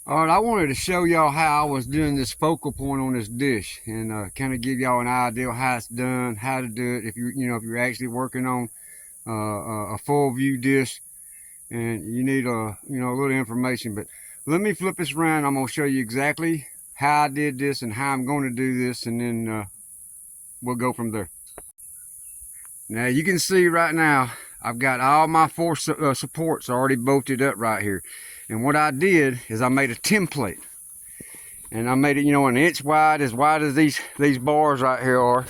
All right, I wanted to show y'all how I was doing this focal point on this dish, and kind of give y'all an idea how it's done, how to do it. If if you're actually working on a full view dish, and you need a little information. But let me flip this around. I'm gonna show you exactly how I did this and how I'm going to do this, and then we'll go from there. Now you can see right now I've got all my four supports already bolted up right here. And what I did is I made a template. And I made it, an inch wide as these bars right here are.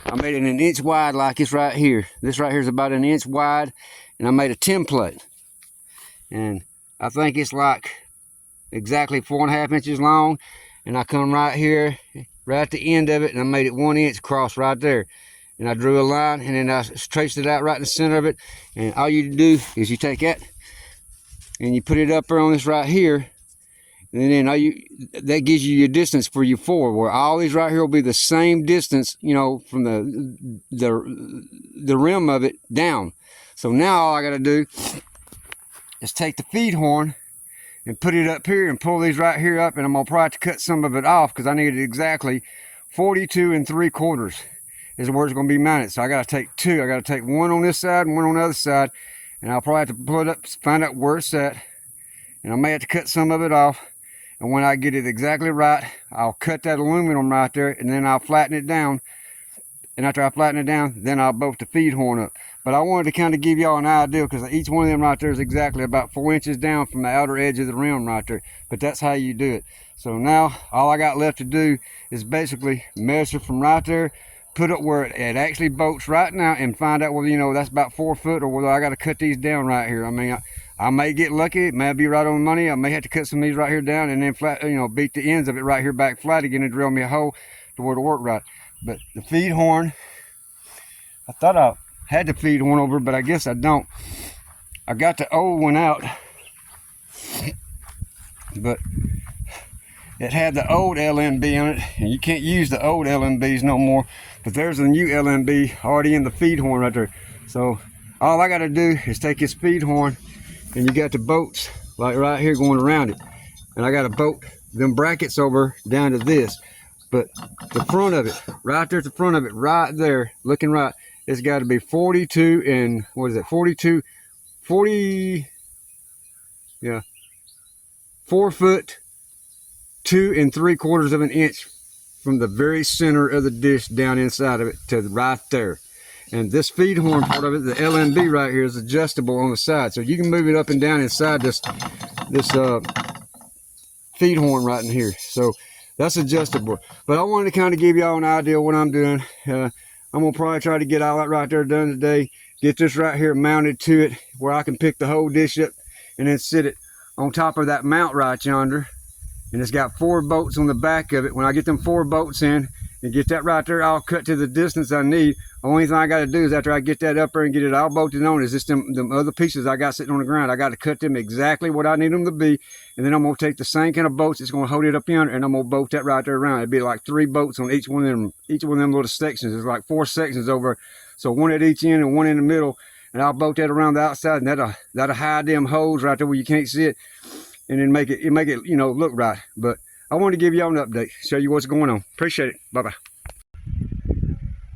I made it an inch wide like it's right here. This right here is about an inch wide. And I made a template. And I think it's like exactly 4.5 inches long. And I come right here, right at the end of it, and I made it 1 inch across right there. And I drew a line, and then I traced it out right in the center of it. And all you do is you take that and you put it up there on this right here, and then that gives you your distance for your four, where all these right here will be the same distance, from the rim of it down. So now all I got to do is take the feed horn and put it up here and pull these right here up, and I'm gonna probably have to cut some of it off because I need it exactly 42 3/4 is where it's gonna be mounted. So I got to take two. I got to take one on this side and one on the other side. And I'll probably have to pull it up, find out where it's at. And I may have to cut some of it off. And when I get it exactly right, I'll cut that aluminum right there, and then I'll flatten it down. And after I flatten it down, then I'll bolt the feed horn up. But I wanted to kind of give y'all an idea, because each one of them right there is exactly about 4 inches down from the outer edge of the rim right there. But that's how you do it. So now, all I got left to do is basically measure from right there, put it where it actually bolts right now, and find out whether that's about 4 foot, or whether I got to cut these down right here. I mean, I may get lucky, it may be right on the money. I may have to cut some of these right here down, and then flat, beat the ends of it right here back flat again and drill me a hole to where to work right. But the feed horn, I thought I had the feed horn over, but I guess I don't. I got the old one out, but it had the old LMB on it, and you can't use the old LMBs no more. But there's a new LMB already in the feed horn right there. So all I got to do is take this feed horn, and you got the bolts like right here going around it. And I got to bolt them brackets over down to this. But the front of it, right there at the front of it, right there, looking right, it's got to be 42 and, 4 foot 2 3/4 of an inch from the very center of the dish down inside of it to right there. And this feed horn part of it, the LMB right here, is adjustable on the side, so you can move it up and down inside this feed horn right in here. So that's adjustable. But I wanted to kind of give y'all an idea of what I'm doing. I'm gonna probably try to get all that right there done today, get this right here mounted to it where I can pick the whole dish up and then sit it on top of that mount right yonder. And it's got 4 bolts on the back of it. When I get them 4 bolts in and get that right there all cut to the distance I need, the only thing I got to do is after I get that up there and get it all bolted on is just them other pieces I got sitting on the ground. I got to cut them exactly what I need them to be. And then I'm going to take the same kind of bolts that's going to hold it up yonder, and I'm going to bolt that right there around. It'd be like 3 bolts on each one of them little sections. There's like 4 sections over. So 1 at each end and 1 in the middle. And I'll bolt that around the outside, and that'll hide them holes right there where you can't see it. And then make it look right. But I wanted to give y'all an update, show you what's going on. Appreciate it. Bye-bye.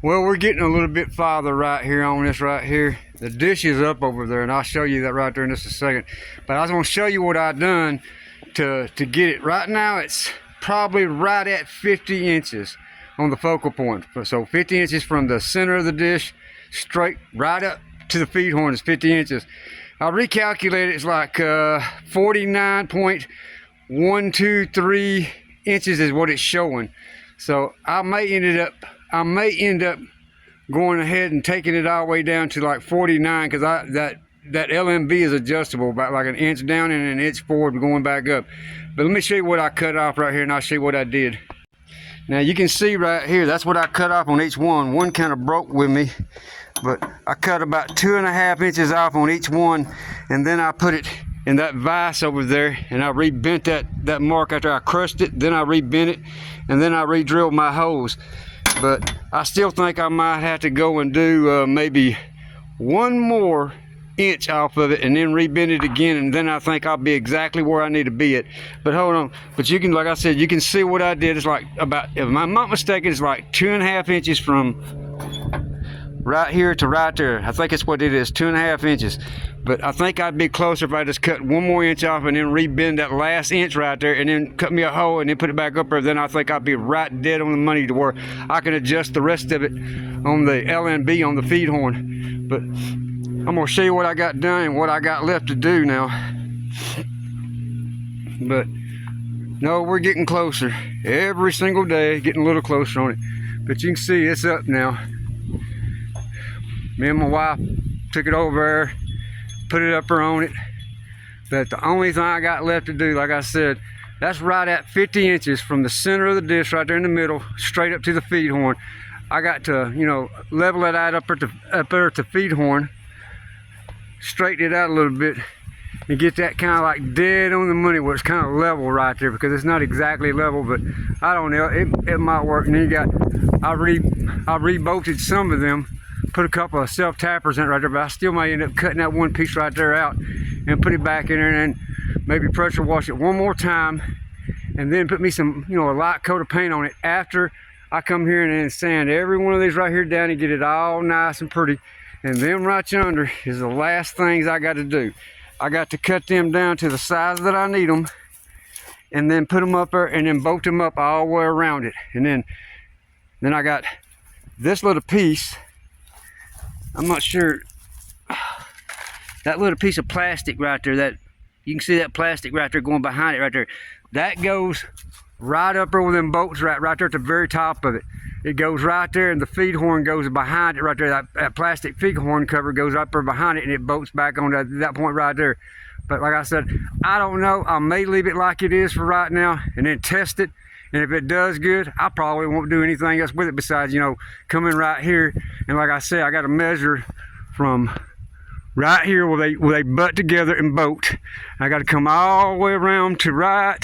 Well, we're getting a little bit farther right here on this right here. The dish is up over there, and I'll show you that right there in just a second. But I was going to show you what I've done to get it. Right now, it's probably right at 50 inches on the focal point. So 50 inches from the center of the dish straight right up to the feed horn is 50 inches. I recalculated, it's like 49.123 inches is what it's showing. So I may end up going ahead and taking it all the way down to like 49, because that LMB is adjustable about like an inch down and an inch forward going back up. But let me show you what I cut off right here, and I'll show you what I did. Now you can see right here, that's what I cut off on each one. One kind of broke with me, but I cut about 2.5 inches off on each one, and then I put it in that vise over there, and I rebent that mark after I crushed it. Then I rebent it, and then I re-drilled my holes. But I still think I might have to go and do maybe one more inch off of it and then rebend it again, and then I think I'll be exactly where I need to be at. But hold on, but you can, like I said, you can see what I did. It's like about, if I'm not mistaken, it's like 2.5 inches from right here to right there. I think it's what it is, 2.5 inches. But I think I'd be closer if I just cut 1 more inch off and then rebend that last inch right there and then cut me a hole and then put it back up there. Then I think I'd be right dead on the money to where I can adjust the rest of it on the LNB on the feed horn. But I'm gonna show you what I got done and what I got left to do now. But no, we're getting closer every single day, getting a little closer on it. But you can see it's up now. Me and my wife took it over there, put it up there on it. But the only thing I got left to do, like I said, that's right at 50 inches from the center of the dish, right there in the middle, straight up to the feed horn. I got to, you know, level it out up there at the feed horn, straighten it out a little bit, and get that kind of like dead on the money where it's kind of level right there, because it's not exactly level, but I don't know, it might work. And then you got, I re-bolted some of them, put a couple of self-tappers in it right there, but I still might end up cutting that one piece right there out and put it back in there, and then maybe pressure wash it one more time, and then put me some, you know, a light coat of paint on it after I come here and then sand every one of these right here down and get it all nice and pretty. And them right yonder is the last things I got to do. I got to cut them down to the size that I need them, and then put them up there and then bolt them up all the way around it. And then I got this little piece. I'm not sure, that little piece of plastic right there, that you can see that plastic right there going behind it right there. That goes right up there with them bolts right there at the very top of it. It goes right there, and the feed horn goes behind it right there. That plastic feed horn cover goes up there behind it, and it bolts back on that point right there. But like I said, I don't know. I may leave it like it is for right now and then test it. And if it does good, I probably won't do anything else with it besides, you know, coming right here. And like I said, I got to measure from right here where they butt together and bolt. I got to come all the way around to right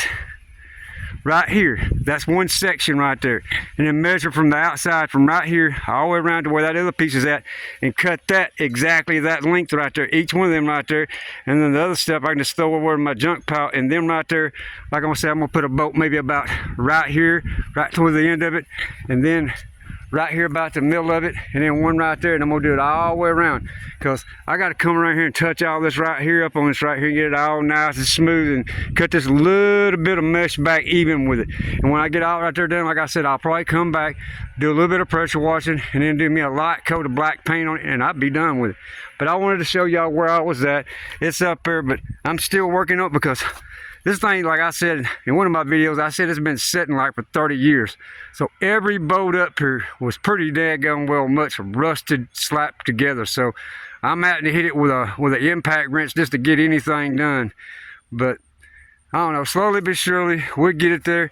here. That's one section right there. And then measure from the outside, from right here all the way around to where that other piece is at, and cut that exactly that length right there, each one of them right there. And then the other stuff I can just throw over in my junk pile, and them right there, like I'm gonna say, I'm gonna put a bolt maybe about right here, right toward the end of it, and then right here about the middle of it, and then one right there, and I'm gonna do it all the way around, because I got to come around here and touch all this right here up on this right here and get it all nice and smooth, and cut this little bit of mesh back even with it. And when I get all right there done, like I said, I'll probably come back, do a little bit of pressure washing, and then do me a light coat of black paint on it, and I'll be done with it. But I wanted to show y'all where I was at. It's up there, but I'm still working on it, because this thing, like I said in one of my videos, I said it's been sitting like for 30 years. So every bolt up here was pretty daggone well much rusted, slapped together. So I'm having to hit it with an impact wrench just to get anything done. But I don't know, slowly but surely we'll get it there.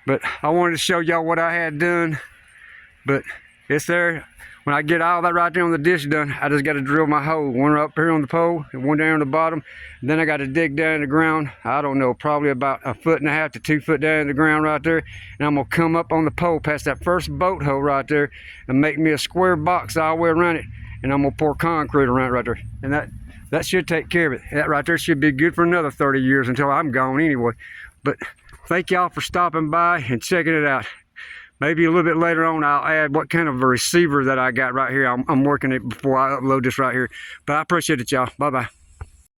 But I wanted to show y'all what I had done. But it's there. When I get all that right there on the dish done, I just got to drill my hole. One up here on the pole and one down on the bottom. And then I got to dig down in the ground. I don't know, probably about 1.5 to 2 foot down in the ground right there. And I'm going to come up on the pole past that first bolt hole right there and make me a square box all the way around it. And I'm going to pour concrete around it right there. And that should take care of it. That right there should be good for another 30 years until I'm gone anyway. But thank y'all for stopping by and checking it out. Maybe a little bit later on, I'll add what kind of a receiver that I got right here. I'm working it before I upload this right here. But I appreciate it, y'all. Bye-bye.